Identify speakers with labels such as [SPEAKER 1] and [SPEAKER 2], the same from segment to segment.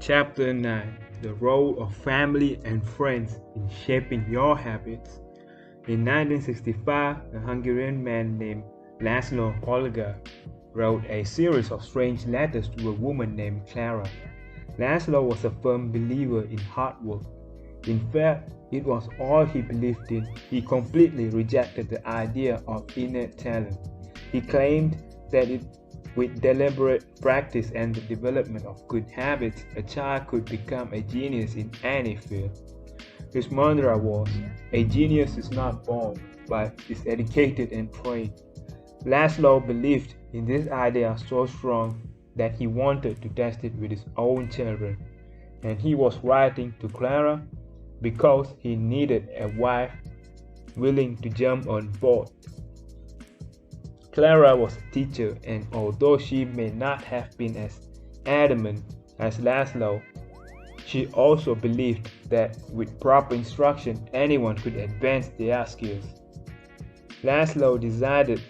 [SPEAKER 1] Chapter 9: The Role of Family and Friends in Shaping Your Habits. In 1965, a Hungarian man named Laszlo Polgar wrote a series of strange letters to a woman named Clara. Laszlo was a firm believer in hard work. In fact, it was all he believed in. He completely rejected the idea of innate talent. He claimed that with deliberate practice and the development of good habits, a child could become a genius in any field. His mantra was, "A genius is not born, but is educated and trained." Laszlo believed in this idea so strong that he wanted to test it with his own children, and he was writing to Clara because he needed a wife willing to jump on board. Clara was a teacher, and although she may not have been as adamant as Laszlo, she also believed that with proper instruction anyone could advance their skills. Laszlo decided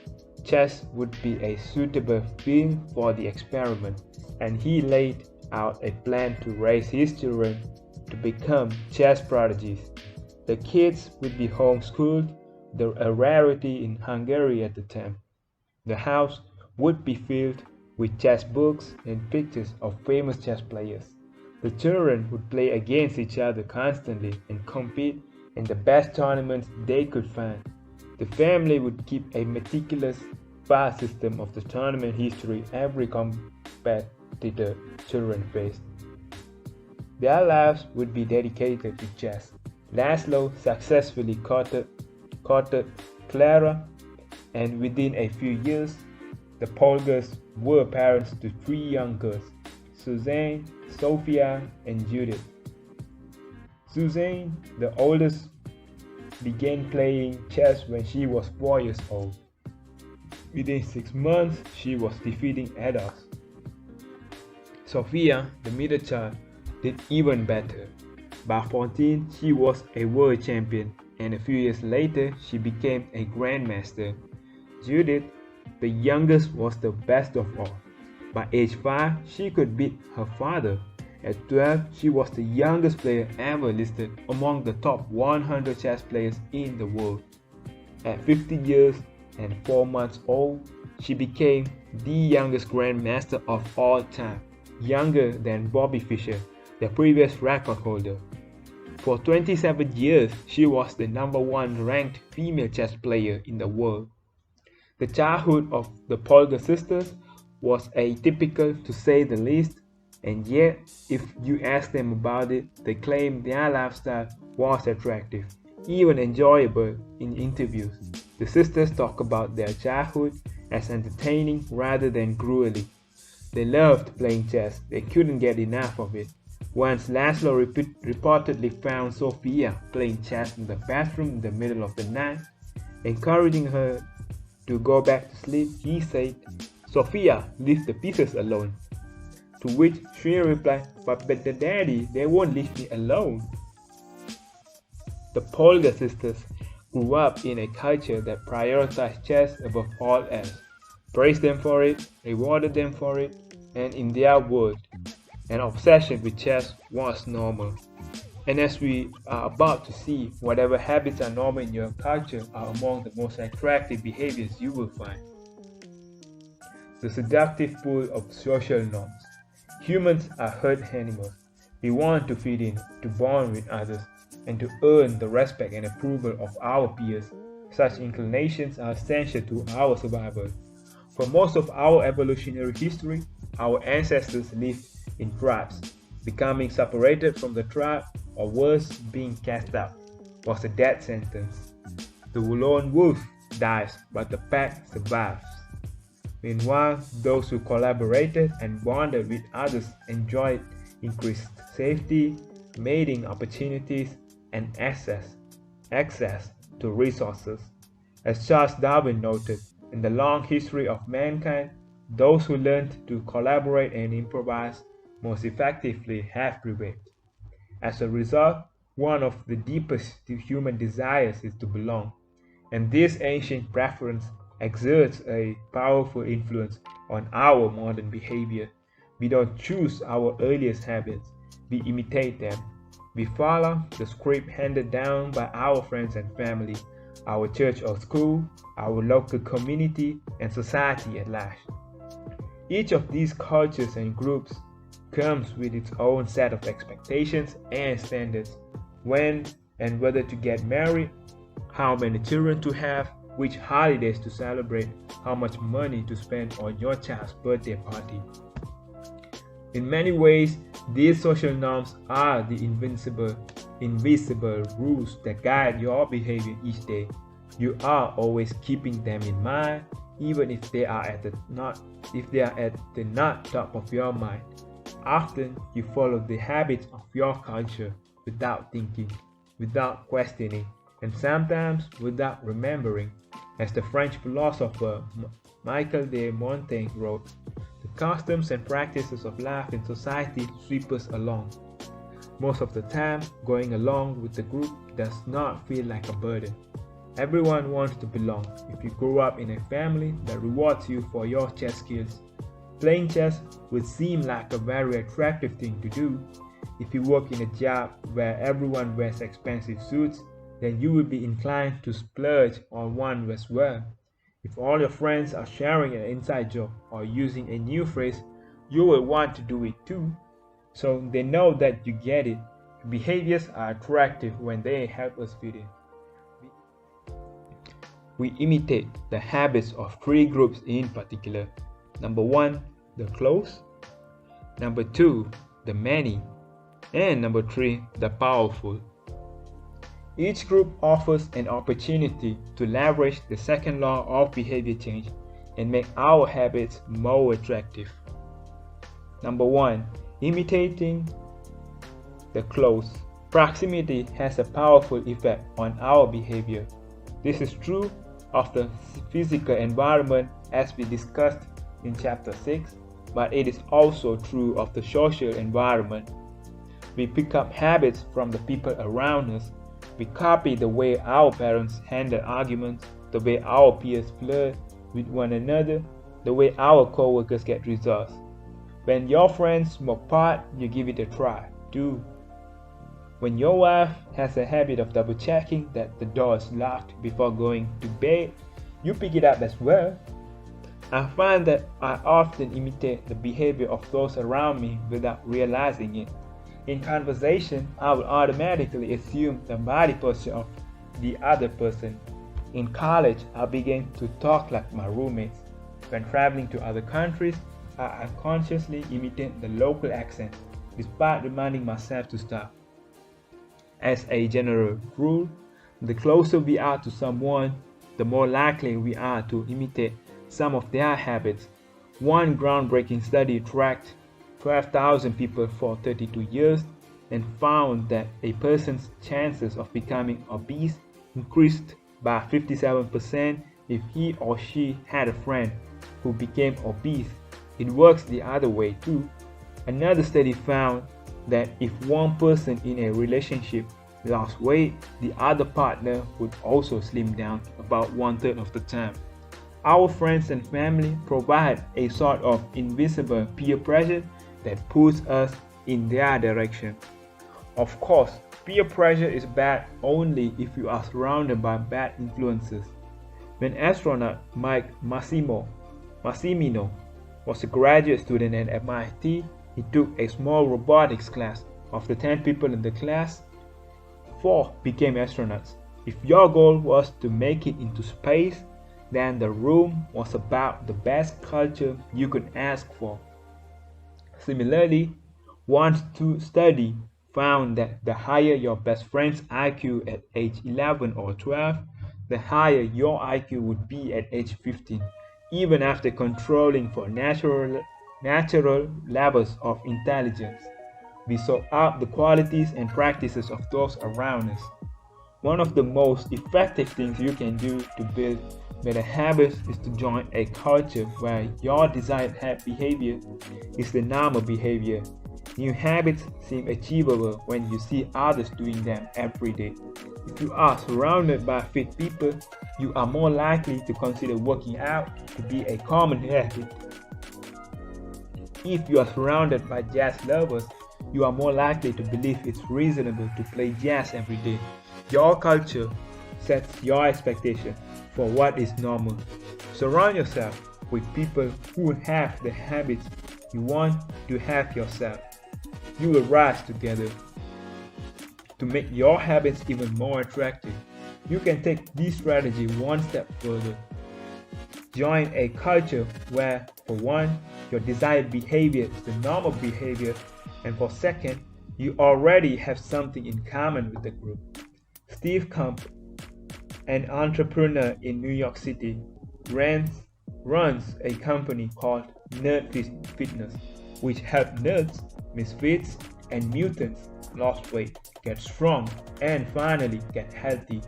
[SPEAKER 1] chess would be a suitable field for the experiment, and he laid out a plan to raise his children to become chess prodigies. The kids would be homeschooled, a rarity in Hungary at the time. The house would be filled with chess books and pictures of famous chess players. The children would play against each other constantly and compete in the best tournaments they could find. The family would keep a meticulous file system of the tournament history every competitor children faced. Their lives would be dedicated to chess. Laszlo successfully courted Clara, and within a few years, the Polgars were parents to 3 young girls, Suzanne, Sophia, and Judith. Suzanne, the oldest, began playing chess when she was 4 years old. Within 6 months, she was defeating adults. Sophia, the middle child, did even better. By 14, she was a world champion, and a few years later, she became a grandmaster. Judith, the youngest, was the best of all. By age 5, she could beat her father. At 12, she was the youngest player ever listed among the top 100 chess players in the world. At 50 years and 4 months old, she became the youngest grandmaster of all time, younger than Bobby Fischer, the previous record holder. For 27 years, she was the #1 ranked female chess player in the world. The childhood of the Polgar sisters was atypical to say the least, and yet, if you ask them about it, they claim their lifestyle was attractive, even enjoyable in interviews. The sisters talk about their childhood as entertaining rather than grueling. They loved playing chess, they couldn't get enough of it. Once Laszlo reportedly found Sophia playing chess in the bathroom in the middle of the night, encouraging her to go back to sleep. He said, "Sophia, leave the pieces alone." To which she replied, but Daddy, they won't leave me alone." The Polgar sisters grew up in a culture that prioritized chess above all else, praised them for it, rewarded them for it, and in their word, an obsession with chess was normal. And as we are about to see, whatever habits are normal in your culture are among the most attractive behaviors you will find. The seductive pull of social norms. Humans are herd animals. We want to fit in, to bond with others, and to earn the respect and approval of our peers. Such inclinations are essential to our survival. For most of our evolutionary history, our ancestors lived in tribes. Becoming separated from the tribe, or worse, being cast out, was a death sentence. The lone wolf dies, but the pack survives. Meanwhile, those who collaborated and bonded with others enjoyed increased safety, mating opportunities, and access to resources. As Charles Darwin noted, in the long history of mankind, those who learned to collaborate and improvise most effectively have prevailed. As a result, one of the deepest human desires is to belong, and this ancient preference exerts a powerful influence on our modern behavior. We don't choose our earliest habits, we imitate them. We follow the script handed down by our friends and family, our church or school, our local community, and society at large. Each of these cultures and groups comes with its own set of expectations and standards: when and whether to get married, how many children to have, which holidays to celebrate, how much money to spend on your child's birthday party. In many ways, these social norms are the invisible rules that guide your behavior each day. You are always keeping them in mind, even if they are at the not top of your mind. Often you follow the habits of your culture without thinking, without questioning, and sometimes without remembering. As the French philosopher Michel de Montaigne wrote, the customs and practices of life in society sweep us along. Most of the time, going along with the group does not feel like a burden. Everyone wants to belong. If you grow up in a family that rewards you for your chess skills, playing chess would seem like a very attractive thing to do. If you work in a job where everyone wears expensive suits, then you will be inclined to splurge on one as well. If all your friends are sharing an inside joke or using a new phrase, you will want to do it too. So they know that you get it. Behaviors are attractive when they help us fit in. We imitate the habits of three groups in particular. Number 1, the close. Number 2, the many. And number 3, the powerful. Each group offers an opportunity to leverage the second law of behavior change and make our habits more attractive. Number 1, imitating the close. Proximity has a powerful effect on our behavior. This is true of the physical environment as we discussed in chapter 6, but it is also true of the social environment. We pick up habits from the people around us. We copy the way our parents handle arguments, the way our peers flirt with one another, the way our co-workers get results. When your friends smoke pot, you give it a try too. When your wife has a habit of double checking that the door is locked before going to bed, you pick it up as well. I find that I often imitate the behavior of those around me without realizing it. In conversation, I will automatically assume the body posture of the other person. In college, I began to talk like my roommates. When traveling to other countries, I unconsciously imitate the local accent, despite reminding myself to stop. As a general rule, the closer we are to someone, the more likely we are to imitate some of their habits. One groundbreaking study tracked 12,000 people for 32 years and found that a person's chances of becoming obese increased by 57% if he or she had a friend who became obese. It works the other way too. Another study found that if one person in a relationship lost weight, the other partner would also slim down about 1/3 of the time. Our friends and family provide a sort of invisible peer pressure that pulls us in their direction. Of course, peer pressure is bad only if you are surrounded by bad influences. When astronaut Mike Massimino was a graduate student at MIT, he took a small robotics class. Of the 10 people in the class, 4 became astronauts. If your goal was to make it into space, then the room was about the best culture you could ask for. Similarly, one study found that the higher your best friend's IQ at age 11 or 12, the higher your IQ would be at age 15, even after controlling for natural levels of intelligence. We sought out the qualities and practices of those around us. One of the most effective things you can do to build better habits is to join a culture where your desired behavior is the normal behavior. New habits seem achievable when you see others doing them every day. If you are surrounded by fit people, you are more likely to consider working out to be a common habit. If you are surrounded by jazz lovers, you are more likely to believe it's reasonable to play jazz every day. Your culture sets your expectation for what is normal. Surround yourself with people who have the habits you want to have yourself. You will rise together. To make your habits even more attractive, you can take this strategy one step further. Join a culture where, for one, your desired behavior is the normal behavior, and for second, you already have something in common with the group. Steve Camp, an entrepreneur in New York City, runs a company called Nerd Fitness, which helps nerds, misfits, and mutants lose weight, get strong, and finally get healthy.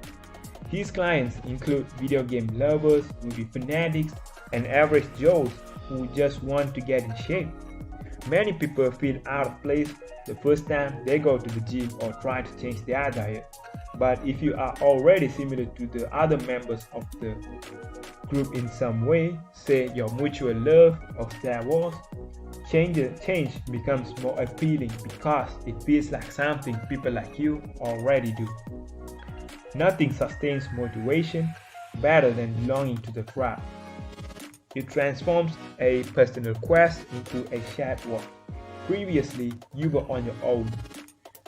[SPEAKER 1] His clients include video game lovers, movie fanatics, and average Joes who just want to get in shape. Many people feel out of place the first time they go to the gym or try to change their diet. But if you are already similar to the other members of the group in some way, say your mutual love of Star Wars, change becomes more appealing because it feels like something people like you already do. Nothing sustains motivation better than belonging to the crowd. It transforms a personal quest into a shared work. Previously, you were on your own.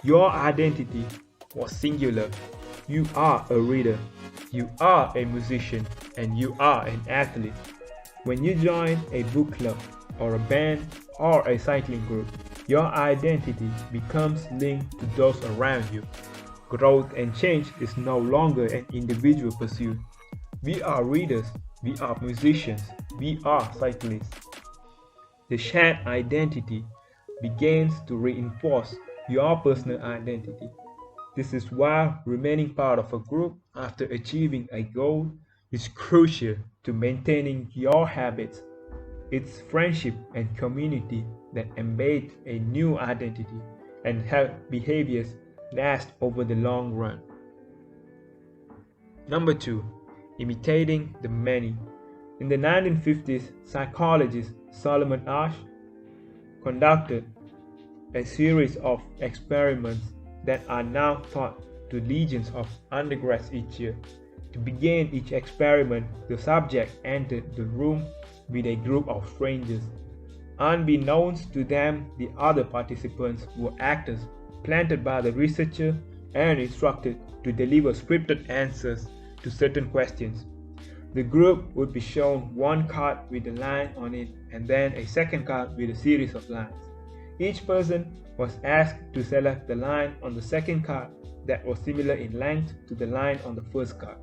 [SPEAKER 1] Your identity was singular. You are a reader, you are a musician, and you are an athlete. When you join a book club, or a band, or a cycling group, your identity becomes linked to those around you. Growth and change is no longer an individual pursuit. We are readers, we are musicians, we are cyclists. The shared identity begins to reinforce your personal identity. This is why remaining part of a group after achieving a goal is crucial to maintaining your habits. It's friendship and community that embed a new identity and help behaviors last over the long run. Number 2. Imitating the many. In the 1950s, psychologist Solomon Asch conducted a series of experiments that are now taught to legions of undergrads each year. To begin each experiment, the subject entered the room with a group of strangers. Unbeknownst to them, the other participants were actors planted by the researcher and instructed to deliver scripted answers to certain questions. The group would be shown one card with a line on it and then a second card with a series of lines. Each person was asked to select the line on the second card that was similar in length to the line on the first card.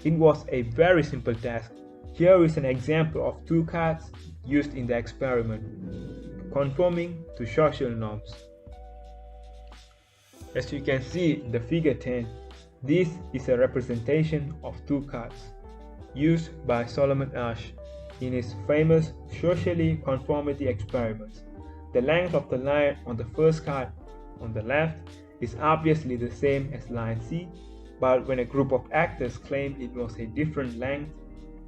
[SPEAKER 1] It was a very simple task. Here is an example of two cards used in the experiment, conforming to social norms. As you can see in the figure 10, this is a representation of two cards used by Solomon Asch in his famous socially conformity experiments. The length of the line on the first card on the left is obviously the same as line C, but when a group of actors claimed it was a different length,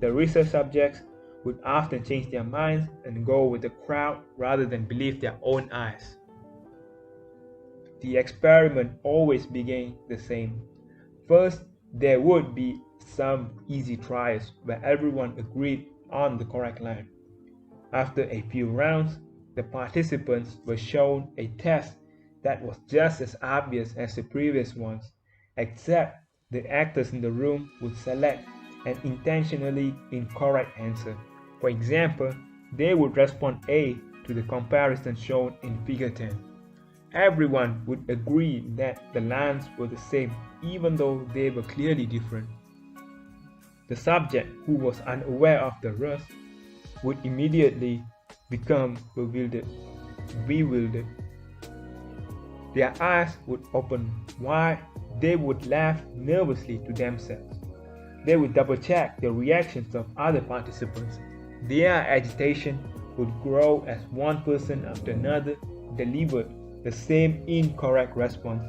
[SPEAKER 1] the research subjects would often change their minds and go with the crowd rather than believe their own eyes. The experiment always began the same. First, there would be some easy tries where everyone agreed on the correct line. After a few rounds, the participants were shown a test that was just as obvious as the previous ones, except the actors in the room would select an intentionally incorrect answer. For example, they would respond A to the comparison shown in figure 10. Everyone would agree that the lines were the same even though they were clearly different. The subject who was unaware of the rust would immediately become bewildered. Their eyes would open wide, they would laugh nervously to themselves. They would double-check the reactions of other participants. Their agitation would grow as one person after another delivered the same incorrect response,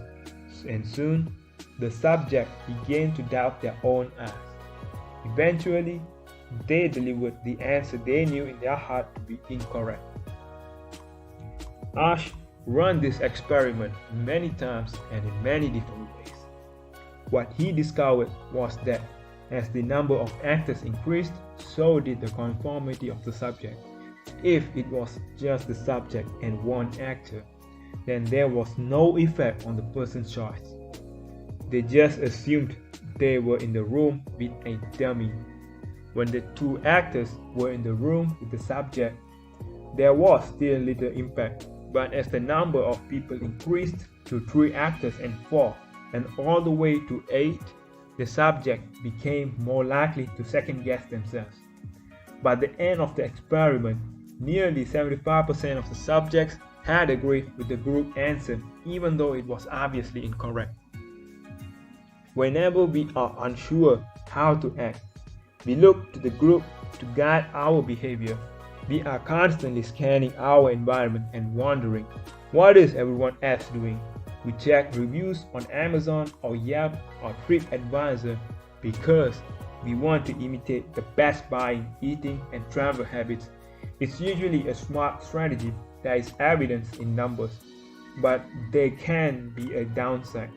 [SPEAKER 1] and soon the subject began to doubt their own eyes. Eventually, they delivered the answer they knew in their heart to be incorrect. Asch run this experiment many times and in many different ways. What he discovered was that as the number of actors increased, so did the conformity of the subject. If it was just the subject and one actor, then there was no effect on the person's choice. They just assumed they were in the room with a dummy. When the two actors were in the room with the subject, there was still little impact, but as the number of people increased to 3 actors and 4, and all the way to 8, the subject became more likely to second-guess themselves. By the end of the experiment, nearly 75% of the subjects had agreed with the group answer, even though it was obviously incorrect. Whenever we are unsure how to act, we look to the group to guide our behavior. We are constantly scanning our environment and wondering, what is everyone else doing? We check reviews on Amazon or Yelp or TripAdvisor because we want to imitate the best buying, eating, and travel habits. It's usually a smart strategy that is evidenced in numbers, but there can be a downside.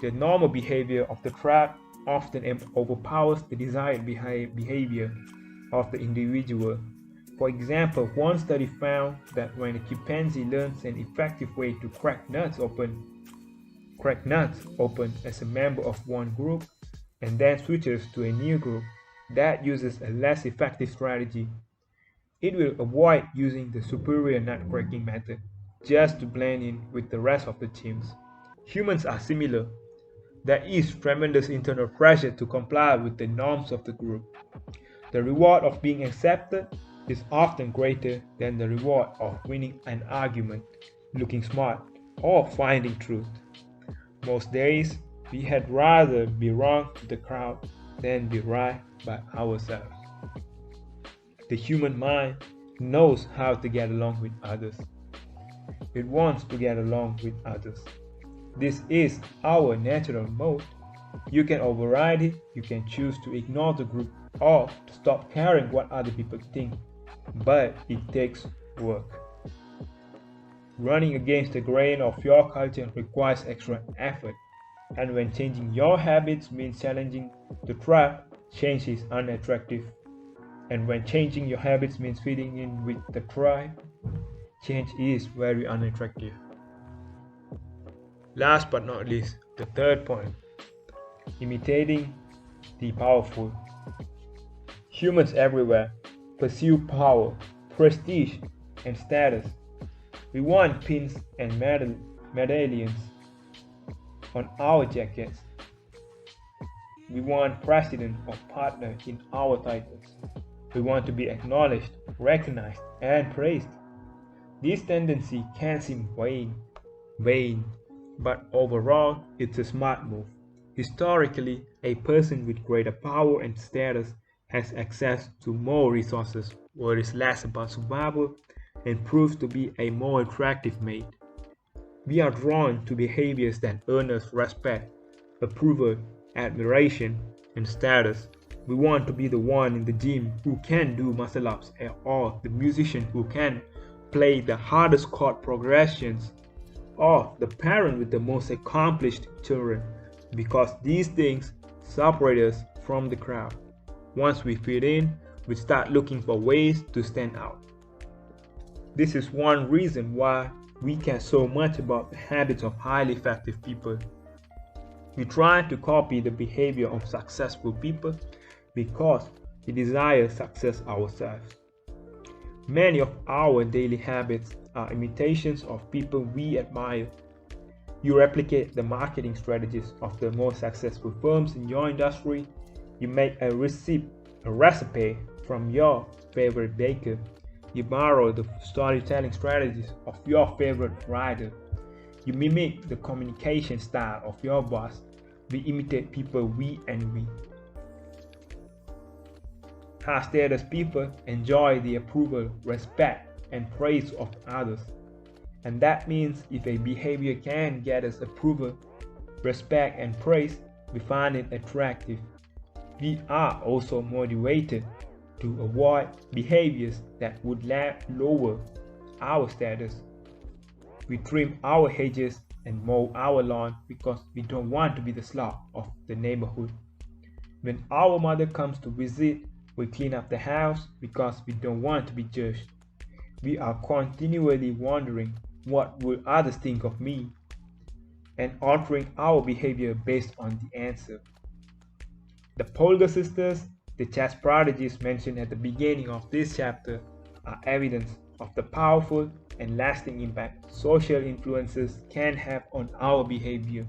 [SPEAKER 1] The normal behavior of the tribe often overpowers the desired behavior of the individual. For example, one study found that when a chimpanzee learns an effective way to crack nuts open as a member of one group and then switches to a new group that uses a less effective strategy, it will avoid using the superior nut cracking method just to blend in with the rest of the chimps. Humans are similar. There is tremendous internal pressure to comply with the norms of the group. The reward of being accepted is often greater than the reward of winning an argument, looking smart, or finding truth. Most days, we had rather be wrong to the crowd than be right by ourselves. The human mind knows how to get along with others. It wants to get along with others. This is our natural mode. You can override it, you can choose to ignore the group or to stop caring what other people think, but it takes work. Running against the grain of your culture requires extra effort, and when changing your habits means challenging the tribe, change is unattractive. And when changing your habits means fitting in with the tribe, change is very unattractive. Last but not least, the third point, imitating the powerful. Humans everywhere pursue power, prestige, and status. We want pins and medallions on our jackets. We want president or partner in our titles. We want to be acknowledged, recognized, and praised. This tendency can seem vain, but overall, it's a smart move. Historically, a person with greater power and status has access to more resources, worries less about survival, and proves to be a more attractive mate. We are drawn to behaviors that earn us respect, approval, admiration, and status. We want to be the one in the gym who can do muscle ups or the musician who can play the hardest chord progressions or the parent with the most accomplished children, because these things separate us from the crowd. Once we fit in, we start looking for ways to stand out. This is one reason why we care so much about the habits of highly effective people. We try to copy the behavior of successful people because we desire success ourselves. Many of our daily habits are imitations of people we admire. You replicate the marketing strategies of the most successful firms in your industry. You make a recipe from your favorite baker. You borrow the storytelling strategies of your favorite writer. You mimic the communication style of your boss. We imitate people we envy. High status people enjoy the approval, respect, and praise of others. And that means if a behavior can get us approval, respect, and praise, we find it attractive. We are also motivated to avoid behaviors that would lower our status. We trim our hedges and mow our lawn because we don't want to be the slob of the neighborhood. When our mother comes to visit, we clean up the house because we don't want to be judged. We are continually wondering, what will others think of me? And altering our behavior based on the answer. The Polgar sisters, the chess prodigies mentioned at the beginning of this chapter, are evidence of the powerful and lasting impact social influences can have on our behavior.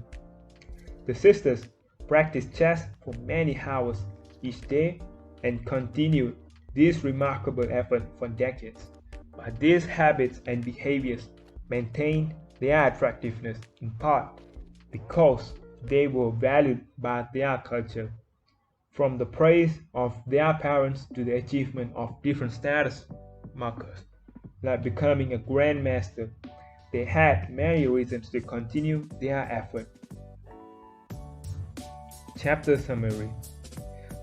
[SPEAKER 1] The sisters practiced chess for many hours each day and continued this remarkable effort for decades. But these habits and behaviors maintained their attractiveness in part because they were valued by their culture. From the praise of their parents to the achievement of different status markers, like becoming a grandmaster, they had many reasons to continue their effort. Chapter summary.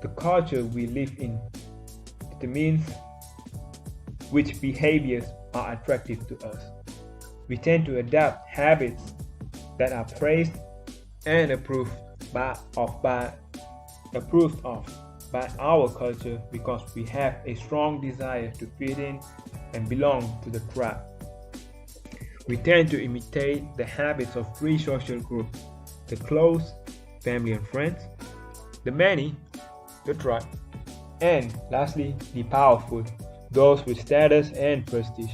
[SPEAKER 1] The culture we live in determines which behaviors are attractive to us. We tend to adopt habits that are praised and approved by our culture because we have a strong desire to fit in and belong to the tribe. We tend to imitate the habits of three social groups: the close, family and friends; the many, the tribe; and lastly, the powerful, those with status and prestige.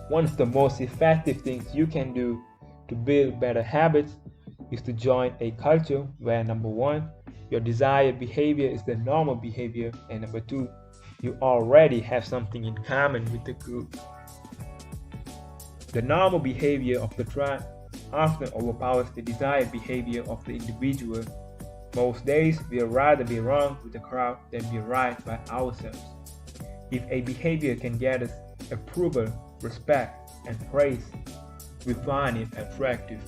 [SPEAKER 1] One of the most effective things you can do to build better habits is to join a culture where, number one, your desired behavior is the normal behavior, and number two, you already have something in common with the group. The normal behavior of the tribe often overpowers the desired behavior of the individual. Most days, we'd rather be wrong with the crowd than be right by ourselves. If a behavior can get us approval, respect, and praise, we find it attractive.